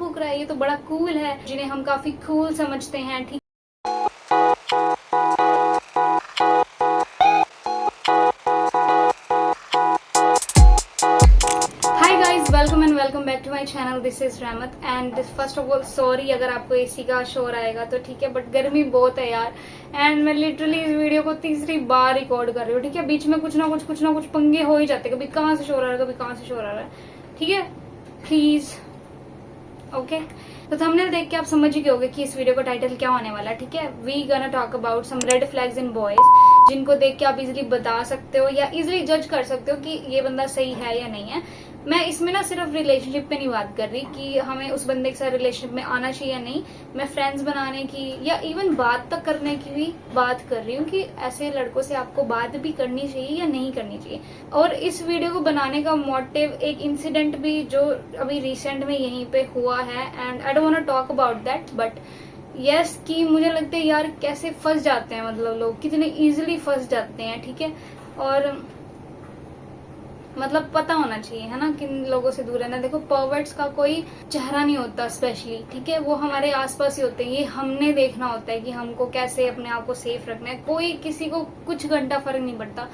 फूक रहा है, ये तो बड़ा कूल है, जिन्हें हम काफी कूल समझते हैं। ठीक, welcome and welcome back to my channel. This is Rahmat and first of all sorry अगर आपको एसी का शोर आएगा तो ठीक है, बट गर्मी बहुत है यार। एंड मैं लिटरली इस वीडियो को तीसरी बार रिकॉर्ड कर रही हूँ। ठीक है, बीच में कुछ ना कुछ पंगे हो ही जाते, कभी कहाँ से शोर आ रहा है, कभी कहाँ से शोर आ रहा है। ठीक है, प्लीज ओके। तो थंबनेल देख के आप समझ ही गए होंगे कि इस वीडियो का टाइटल क्या होने वाला है। ठीक है, we gonna talk about some red flags in boys, जिनको देख के आप इजीली बता सकते हो या इजीली जज कर सकते हो कि ये बंदा सही है या नहीं है। मैं इसमें ना सिर्फ रिलेशनशिप पे नहीं बात कर रही कि हमें उस बंदे के साथ रिलेशनशिप में आना चाहिए या नहीं, मैं फ्रेंड्स बनाने की या इवन बात तक करने की भी बात कर रही हूँ कि ऐसे लड़कों से आपको बात भी करनी चाहिए या नहीं करनी चाहिए। और इस वीडियो को बनाने का मोटिव एक इंसिडेंट भी जो अभी रिसेंट में यहीं पे हुआ है, and I don't want to talk about that, but yes कि मुझे लगता है यार कैसे फंस जाते हैं, मतलब लोग कितने इजीली फंस जाते हैं। ठीक है, और मतलब पता होना चाहिए है ना किन लोगों से दूर रहना। देखो, परवर्ट्स का कोई चेहरा नहीं होता स्पेशली, ठीक है, वो हमारे आसपास ही होते हैं। ये हमने देखना होता है कि हमको कैसे अपने आप को सेफ रखना है। कोई किसी को कुछ घंटा फर्क नहीं पड़ता,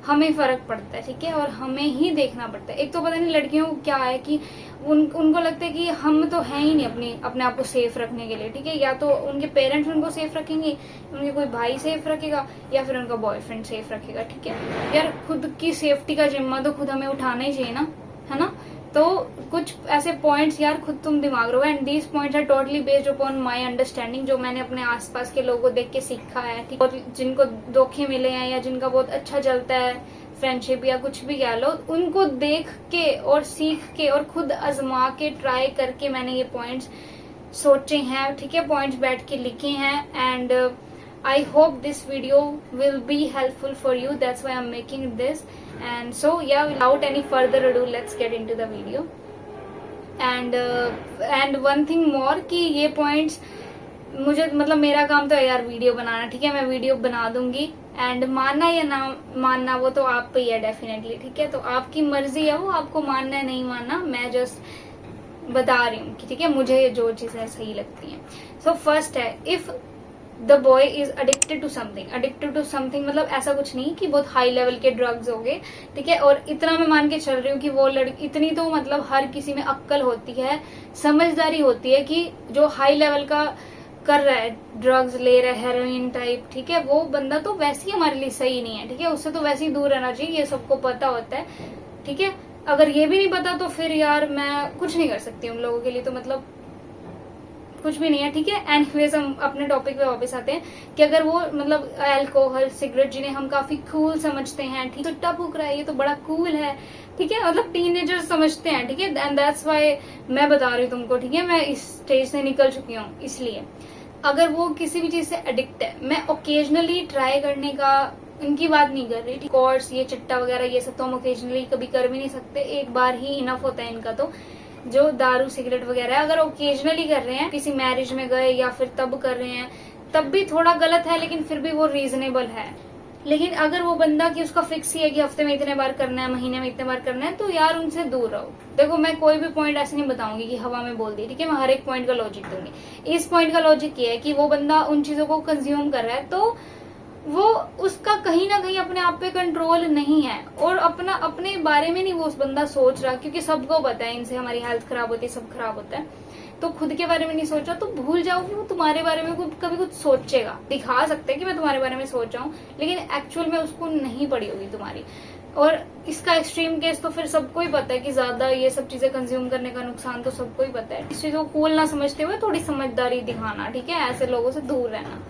हमें फर्क पड़ता है। ठीक है, और हमें ही देखना पड़ता है। एक तो पता नहीं लड़कियों को क्या है कि उनको लगता है कि हम तो हैं ही नहीं अपने आप को सेफ रखने के लिए। ठीक है, या तो उनके पेरेंट्स उनको सेफ रखेंगे, उनके कोई भाई सेफ रखेगा, या फिर उनका बॉयफ्रेंड सेफ रखेगा। ठीक है यार, खुद की सेफ्टी का जिम्मा तो खुद हमें उठाना ही चाहिए ना, है ना। तो कुछ ऐसे पॉइंट्स यार खुद तुम दिमाग रखो, and these points are totally based upon my understanding, जो मैंने अपने आसपास के लोगों को देख के सीखा है। ठीक, और जिनको धोखे मिले हैं या जिनका बहुत अच्छा चलता है फ्रेंडशिप या कुछ भी कह लो, उनको देख के और सीख के और खुद आजमा के ट्राई करके मैंने ये पॉइंट्स सोचे हैं। ठीक है, पॉइंट्स बैठ के लिखे हैं, and I hope this video will be helpful for you. That's why I'm making this. And so yeah, without any further ado, let's get into the video. And one thing more कि ये points मुझे मतलब मेरा काम तो है यार video बनाना। ठीक है, मैं वीडियो बना दूंगी, एंड मानना या ना मानना वो तो आप पे ही है डेफिनेटली। ठीक है, तो आपकी मर्जी है, वो आपको मानना है नहीं मानना, मैं जस्ट बता रही हूँ कि ठीक है मुझे जो चीजें सही लगती हैं। सो फर्स्ट है, if the boy is addicted to something मतलब ऐसा कुछ नहीं कि बहुत हाई लेवल के ड्रग्स हो गए। ठीक है, और इतना मैं मान के चल रही हूँ कि वो लड़की इतनी तो मतलब हर किसी में अक्ल होती है, समझदारी होती है कि जो हाई लेवल का कर रहा है, ड्रग्स ले रहा है, हेरोइन टाइप, ठीक है, वो बंदा तो वैसे ही हमारे लिए सही नहीं है। ठीक है, उससे तो वैसे ही दूर रहना चाहिए, ये सबको पता होता है। ठीक है, अगर ये भी नहीं पता तो फिर यार मैं कुछ नहीं कर सकती उन लोगों के लिए, तो मतलब कुछ भी नहीं है। ठीक है, एंड हम अपने टॉपिक पे वापस आते हैं कि अगर वो मतलब अल्कोहल, सिगरेट, जिन्हें हम काफी कूल समझते हैं, ठीक है, तो टप रहा है, ये तो बड़ा कूल है। ठीक है, मतलब टीनेजर्स समझते हैं। ठीक है, एंड दैट्स व्हाई मैं बता रही हूँ तुमको। ठीक है, मैं इस स्टेज से निकल चुकी हूँ। इसलिए अगर वो किसी भी चीज से एडिक्ट है, मैं ओकेजनली ट्राई करने का इनकी बात नहीं कर रही। कोर्स, ये चिट्टा वगैरह ये सब तो हम ओकेजनली कभी कर भी नहीं सकते, एक बार ही इनफ होता है इनका। तो जो दारू सिगरेट वगैरह अगर ओकेजनली कर रहे हैं, किसी मैरिज में गए या फिर तब कर रहे हैं, तब भी थोड़ा गलत है, लेकिन फिर भी वो रीजनेबल है। लेकिन अगर वो बंदा कि उसका फिक्स ही है कि हफ्ते में इतने बार करना है, महीने में इतने बार करना है, तो यार उनसे दूर रहो। देखो, मैं कोई भी पॉइंट ऐसे नहीं बताऊंगी कि हवा में बोल दी। ठीक है, मैं हर एक पॉइंट का लॉजिक दूंगी। इस पॉइंट का लॉजिक ये है कि वो बंदा उन चीजों को कंज्यूम कर रहा है, तो वो उसका कहीं ना कहीं अपने आप पे कंट्रोल नहीं है, और अपने बारे में नहीं वो उस बंदा सोच रहा, क्योंकि सबको पता है इनसे हमारी हेल्थ खराब होती है, सब खराब होता है। तो खुद के बारे में नहीं सोच रहा, तो भूल जाओ कि वो तुम्हारे बारे में कभी कुछ सोचेगा। दिखा सकते हैं कि मैं तुम्हारे बारे में सोच रहा हूँ, लेकिन एक्चुअल में उसको नहीं पड़ी होगी तुम्हारी। और इसका एक्सट्रीम केस तो फिर सबको ही पता है कि ज्यादा ये सब चीजें कंज्यूम करने का नुकसान तो सबको ही पता है। इस चीज को कूल ना समझते हुए थोड़ी समझदारी दिखाना। ठीक है, ऐसे लोगों से दूर रहना।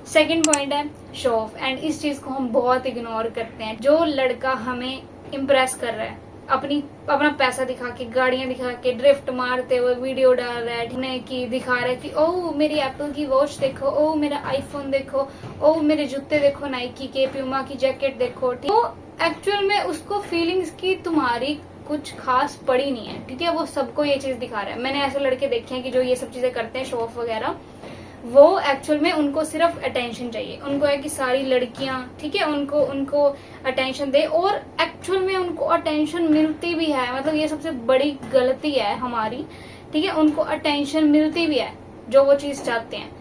सेकेंड पॉइंट है शो ऑफ, एंड इस चीज को हम बहुत इग्नोर करते हैं। जो लड़का हमें इम्प्रेस कर रहा है, अपना पैसा दिखा के, गाड़ियां दिखा के, ड्रिफ्ट मारते हुए वीडियो डाल रहा है, कि दिखा रहा है कि ओह मेरी एप्पल की वॉच देखो, ओह मेरा आईफोन देखो, ओह मेरे जूते देखो, नाइकी के, प्यूमा की जैकेट देखो। तो एक्चुअल में उसको फीलिंग्स की तुम्हारी कुछ खास पड़ी नहीं है। ठीक है, वो सबको ये चीज दिखा रहा है। मैंने ऐसे लड़के देखे हैं कि जो ये सब चीजें करते हैं, शो ऑफ वगैरह, वो एक्चुअल में उनको सिर्फ अटेंशन चाहिए। उनको है कि सारी लड़कियां, ठीक है, उनको अटेंशन दे, और एक्चुअल में उनको अटेंशन मिलती भी है। मतलब ये सबसे बड़ी गलती है हमारी। ठीक है, उनको अटेंशन मिलती भी है जो वो चीज चाहते हैं।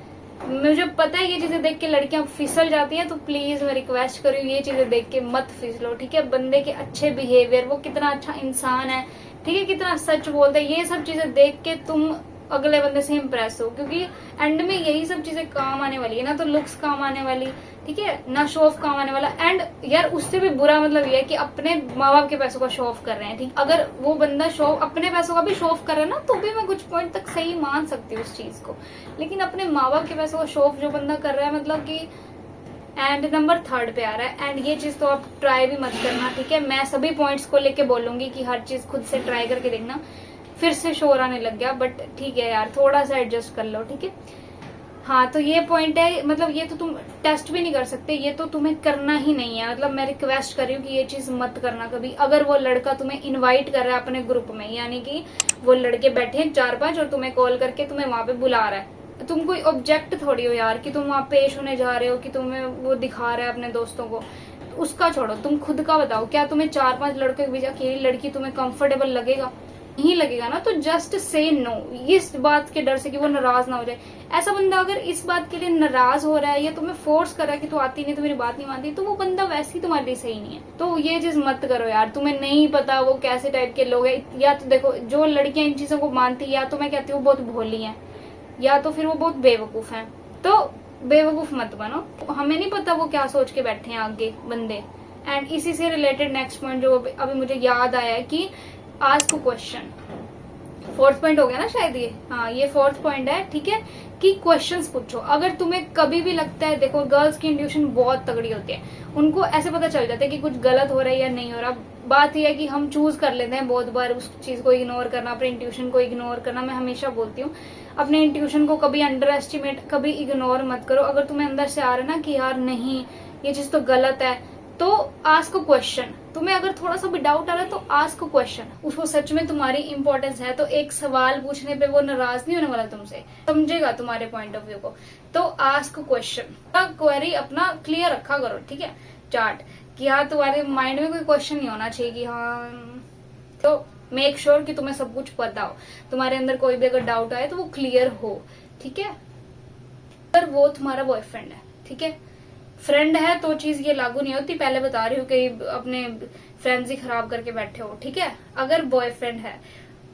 मुझे पता है ये चीजें देख के लड़कियां फिसल जाती हैं, तो प्लीज मैं रिक्वेस्ट करूँ ये चीजें देख के मत फिसलो, ठीक है। बंदे के अच्छे बिहेवियर, वो कितना अच्छा इंसान है, ठीक है, कितना सच बोलता है, ये सब चीजें देख के तुम अगले बंदे से इम्प्रेस हो, क्योंकि एंड में यही सब चीजें काम आने वाली है ना। तो लुक्स काम आने वाली, ठीक है ना, शो ऑफ काम आने वाला। एंड यार उससे भी बुरा मतलब ये है कि अपने माँ बाप के पैसों का शो ऑफ कर रहे हैं, ठीक। अगर वो बंदा अपने पैसों का भी शो ऑफ कर रहा है ना, तो भी मैं कुछ पॉइंट तक सही मान सकती हूँ उस चीज को। लेकिन अपने माँ बाप के पैसों का शो ऑफ जो बंदा कर रहा है, मतलब कि एंड नंबर 3 पे आ रहा है। एंड ये चीज तो आप ट्राई भी मत करना, ठीक है। मैं सभी पॉइंट्स को लेके बोलूंगी कि हर चीज खुद से ट्राई करके देखना। फिर से शोर आने लग गया, बट ठीक है यार, थोड़ा सा एडजस्ट कर लो, ठीक है। हाँ, तो ये पॉइंट है, मतलब ये तो तुम टेस्ट भी नहीं कर सकते, ये तो तुम्हें करना ही नहीं है। मतलब मैं रिक्वेस्ट कर रही हूँ कि ये चीज मत करना कभी। अगर वो लड़का तुम्हें इनवाइट कर रहा है अपने ग्रुप में, यानी कि वो लड़के बैठे हैं 4-5 और तुम्हें कॉल करके तुम्हें वहां पे बुला रहा है, तुम कोई ऑब्जेक्ट थोड़ी हो यार कि तुम वहां पेश होने जा रहे हो, कि तुम्हें वो दिखा रहा है अपने दोस्तों को। उसका छोड़ो, तुम खुद का बताओ, क्या तुम्हें 4-5 लड़के के बीच अकेली लड़की तुम्हें कंफर्टेबल लगेगा? नहीं लगेगा ना। तो जस्ट से नो, इस बात के डर से कि वो नाराज ना हो जाए। ऐसा बंदा अगर इस बात के लिए नाराज हो रहा है या तुम्हें फोर्स कर रहा है कि तू आती नहीं, तो मेरी बात नहीं मानती, तो वो बंदा वैसे ही तुम्हारे लिए सही नहीं है। तो ये चीज मत करो यार, तुम्हें नहीं पता वो कैसे टाइप के लोग हैं। या तो देखो, जो लड़कियां इन चीजों को मानती, या तो मैं कहती हूँ बहुत भोली है, या तो फिर वो बहुत बेवकूफ है। तो बेवकूफ मत बनो, हमें नहीं पता वो क्या सोच के बैठे हैं आगे बंदे। एंड इसी से रिलेटेड नेक्स्ट पॉइंट जो अभी मुझे याद आया है कि आस्क क्वेश्चन। 4th पॉइंट हो गया ना शायद ये, हाँ ये 4th पॉइंट है, ठीक है, कि क्वेश्चंस पूछो। अगर तुम्हें कभी भी लगता है, देखो गर्ल्स की इंट्यूशन बहुत तगड़ी होती है, उनको ऐसे पता चल जाता है कि कुछ गलत हो रहा है या नहीं हो रहा। बात यह है कि हम चूज कर लेते हैं बहुत बार उस चीज को इग्नोर करना, अपने इंट्यूशन को इग्नोर करना। मैं हमेशा बोलती हूँ अपने इंट्यूशन को कभी अंडर एस्टिमेट, कभी इग्नोर मत करो। अगर तुम्हें अंदर से आ रहा है ना कि यार नहीं ये चीज तो गलत है, तो आस्क क्वेश्चन। तुम्हें अगर थोड़ा सा भी डाउट आ रहा है तो आस्क क्वेश्चन, उसको सच में तुम्हारी इंपॉर्टेंस है। तो एक सवाल पूछने पे वो नाराज नहीं होने वाला तुमसे, समझेगा तुम्हारे पॉइंट ऑफ व्यू को। तो आस्क क्वेश्चन का क्वेरी अपना क्लियर रखा करो, ठीक है, चार्ट, कि हाँ तुम्हारे माइंड में कोई क्वेश्चन नहीं होना चाहिए कि हाँ। तो मेक श्योर कि तुम्हें सब कुछ पता हो, तुम्हारे अंदर कोई भी अगर डाउट आए तो वो क्लियर हो, ठीक है। अगर वो तुम्हारा बॉयफ्रेंड है, ठीक है, फ्रेंड है तो चीज ये लागू नहीं होती, पहले बता रही हूँ कि अपने फ्रेंड्स ही खराब करके बैठे हो, ठीक है। अगर बॉयफ्रेंड है,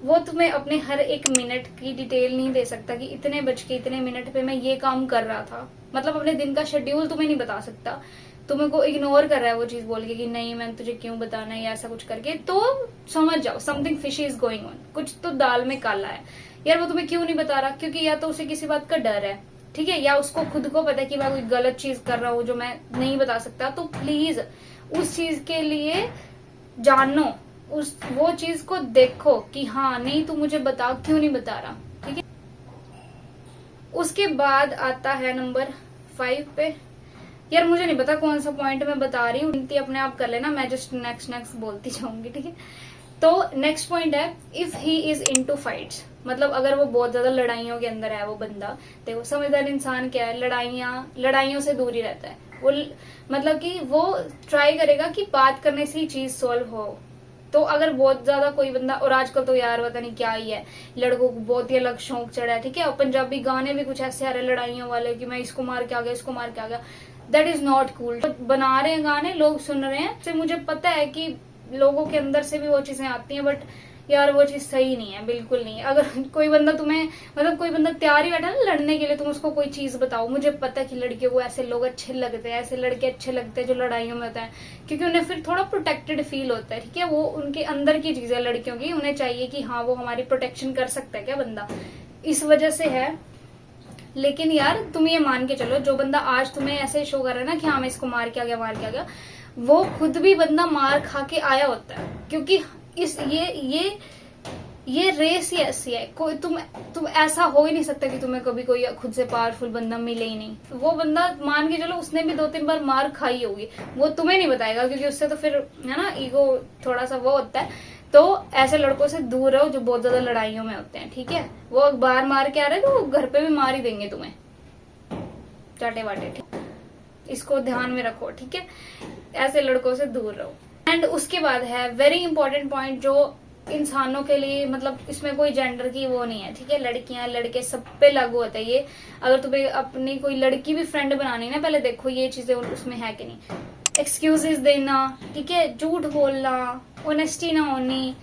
वो तुम्हें अपने हर एक मिनट की डिटेल नहीं दे सकता कि इतने बज के इतने मिनट पे मैं ये काम कर रहा था, मतलब अपने दिन का शेड्यूल तुम्हें नहीं बता सकता। तुम्हें को इग्नोर कर रहा है वो चीज बोल के कि नहीं मैंने तुझे क्यों बताना है या ऐसा कुछ करके, तो समझ जाओ something fishy is going on, कुछ तो दाल में काला है यार। वो तुम्हें क्यों नहीं बता रहा? क्योंकि या तो उसे किसी बात का डर है, ठीक है, या उसको खुद को पता है कि मैं कोई गलत चीज कर रहा हूँ जो मैं नहीं बता सकता। तो प्लीज उस चीज के लिए जानो, वो चीज को देखो कि हाँ नहीं तू मुझे बता, क्यों नहीं बता रहा, ठीक है। उसके बाद आता है नंबर 5 पे। यार मुझे नहीं पता कौन सा पॉइंट मैं बता रही हूँ, गिनती अपने आप कर लेना, मैं जस्ट नेक्स्ट बोलती जाऊंगी, ठीक है। तो नेक्स्ट पॉइंट है, if he is into fights, मतलब अगर वो बहुत ज्यादा लड़ाइयों के अंदर है वो बंदा। देखो समझदार इंसान क्या है, लड़ाइयों से दूर ही रहता है वो, मतलब कि वो ट्राई करेगा कि बात करने से ही चीज सॉल्व हो। तो अगर बहुत ज्यादा कोई बंदा, और आजकल तो यार पता नहीं क्या ही है, लड़कों को बहुत ही अलग शौक चढ़ा है, ठीक है। और पंजाबी गाने भी कुछ ऐसे आ रहे लड़ाइयों वाले कि मैं इसको मार के आ गया, इसको मार के आ गया। That is not cool. बना रहे हैं गाने, लोग सुन रहे हैं, तो मुझे पता है कि लोगों के अंदर से भी वो चीजें आती हैं, बट यार वो चीज सही नहीं है, बिल्कुल नहीं है। अगर कोई बंदा तुम्हें, मतलब कोई बंदा तैयार ही बैठा है ना लड़ने के लिए, तुम उसको कोई चीज बताओ। मुझे पता है कि लड़कियों को ऐसे लोग अच्छे लगते हैं, ऐसे लड़के अच्छे लगते हैं जो लड़ाइयों में होता है, क्योंकि उन्हें फिर थोड़ा प्रोटेक्टेड फील होता है, ठीक है। वो उनके अंदर की चीज है लड़कियों की, उन्हें चाहिए कि हाँ वो हमारी प्रोटेक्शन कर सकता है क्या बंदा, इस वजह से है। लेकिन यार तुम ये मान के चलो, जो बंदा आज तुम्हें ऐसे शो कर रहा है ना कि हाँ मैं इसको मार के आ गया, वो खुद भी बंदा मार खा के आया होता है, क्योंकि ये रेस ही ऐसी है। कोई तुम ऐसा हो ही नहीं सकता कि तुम्हें कभी कोई खुद से पावरफुल बंदा मिले ही नहीं। वो बंदा मान के चलो उसने भी 2-3 बार मार खाई होगी, वो तुम्हें नहीं बताएगा, क्योंकि उससे तो फिर है ना ईगो थोड़ा सा वो होता है। तो ऐसे लड़कों से दूर रहो जो बहुत ज्यादा लड़ाइयों में होते हैं, ठीक है। वो बाहर मार के आ रहे हैं तो वो घर पे भी मार ही देंगे तुम्हें, चाटे वाटे, ठीक। इसको ध्यान में रखो, ठीक है। ऐसे लड़कों से दूर रहो। एंड उसके बाद है वेरी इंपॉर्टेंट पॉइंट, जो इंसानों के लिए, मतलब इसमें कोई जेंडर की वो नहीं है, ठीक है। लड़कियां लड़के सब पे लागू होता है ये। अगर तुम्हें अपनी कोई लड़की भी फ्रेंड बनानी है ना, पहले देखो ये चीजें उसमें है कि नहीं। एक्सक्यूजेस देना, ठीक है, झूठ बोलना, ऑनेस्टी ना होनी,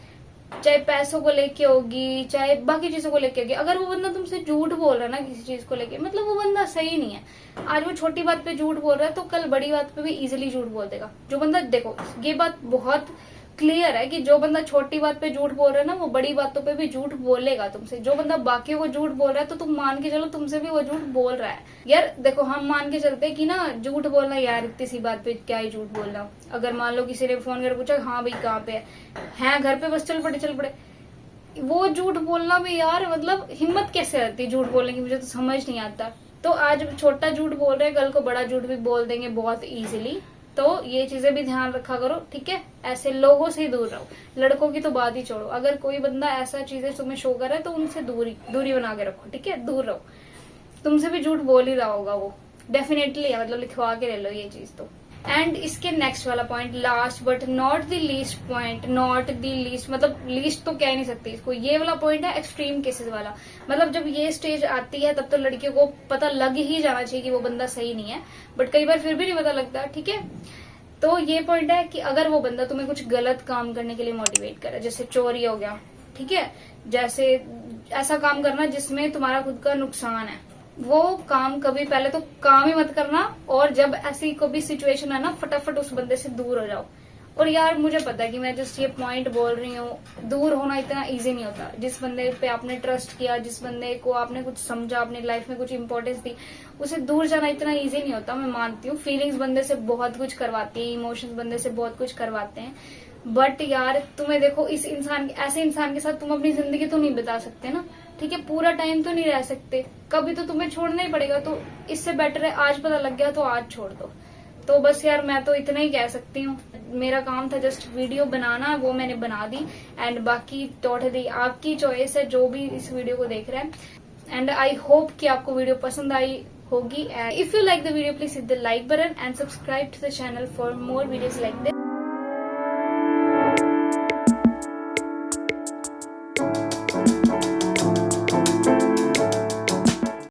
चाहे पैसों को लेके होगी चाहे बाकी चीजों को लेके होगी। अगर वो बंदा तुमसे झूठ बोल रहा है ना किसी चीज को लेके, मतलब वो बंदा सही नहीं है। आज वो छोटी बात पे झूठ बोल रहा है तो कल बड़ी बात पे भी इजीली झूठ बोल देगा। जो बंदा, देखो ये बात बहुत क्लियर है कि जो बंदा छोटी बात पे झूठ बोल रहा है ना, वो बड़ी बातों पे भी झूठ बोलेगा तुमसे। जो बंदा बाकियों को झूठ बोल रहा है तो तुम मान के चलो तुमसे भी वो झूठ बोल रहा है। यार देखो, हम मान के चलते कि ना झूठ बोलना, यार इतनी सी बात पे क्या ही झूठ बोल रहा हूँ। अगर मान लो किसी ने फोन कर पूछा, हाँ भाई कहाँ पे है, घर पे, बस चल पड़े, वो झूठ बोलना भी यार, मतलब हिम्मत कैसे आती है झूठ बोलने की, मुझे तो समझ नहीं आता। तो आज छोटा झूठ बोल रहे हैं, कल को बड़ा झूठ भी बोल देंगे बहुत इजीली। तो ये चीजें भी ध्यान रखा करो, ठीक है। ऐसे लोगों से दूर रहो। लड़कों की तो बात ही छोड़ो, अगर कोई बंदा ऐसा चीजें तुम्हें शो कर रहा है तो उनसे दूरी बना के रखो, ठीक है, दूर रहो। तुमसे भी झूठ बोल ही रहा होगा वो, डेफिनेटली, मतलब लिखवा के ले लो ये चीज तो। एंड इसके नेक्स्ट वाला point, last but not the least point, not the least, मतलब लीस्ट तो कह नहीं सकती इसको। ये वाला पॉइंट है एक्सट्रीम केसेस वाला। मतलब जब ये स्टेज आती है तब तो लड़कियों को पता लग ही जाना चाहिए कि वो बंदा सही नहीं है, बट कई बार फिर भी नहीं पता लगता, ठीक है। तो ये पॉइंट है कि अगर वो बंदा तुम्हें कुछ गलत काम करने के लिए मोटिवेट करे, जैसे चोरी हो गया, ठीक है, जैसे ऐसा काम करना जिसमें तुम्हारा खुद का नुकसान है, वो काम कभी, पहले तो काम ही मत करना। और जब ऐसी कोई भी सिचुएशन है ना, फटाफट उस बंदे से दूर हो जाओ। और यार मुझे पता है कि मैं जस्ट ये पॉइंट बोल रही हूँ, दूर होना इतना इजी नहीं होता। जिस बंदे पे आपने ट्रस्ट किया, जिस बंदे को आपने कुछ समझा, अपनी लाइफ में कुछ इंपॉर्टेंस दी, उसे दूर जाना इतना इजी नहीं होता। मैं मानती हूँ फीलिंग्स बंदे से बहुत कुछ करवाती है, इमोशंस बंदे से बहुत कुछ करवाते हैं, बट यार तुम्हें देखो, इस इंसान, ऐसे इंसान के साथ तुम अपनी जिंदगी तो नहीं बिता सकते ना, ठीक है, पूरा टाइम तो नहीं रह सकते, कभी तो तुम्हें छोड़ना ही पड़ेगा। तो इससे बेटर है आज पता लग गया तो आज छोड़ दो। तो बस यार मैं तो इतना ही कह सकती हूँ। मेरा काम था जस्ट वीडियो बनाना, वो मैंने बना दी। एंड बाकी टोटली आपकी चॉइस है, जो भी इस वीडियो को देख रहा है। एंड आई होप कि आपको वीडियो पसंद आई होगी। If you like the video please hit the like button and subscribe to the channel for more videos like this.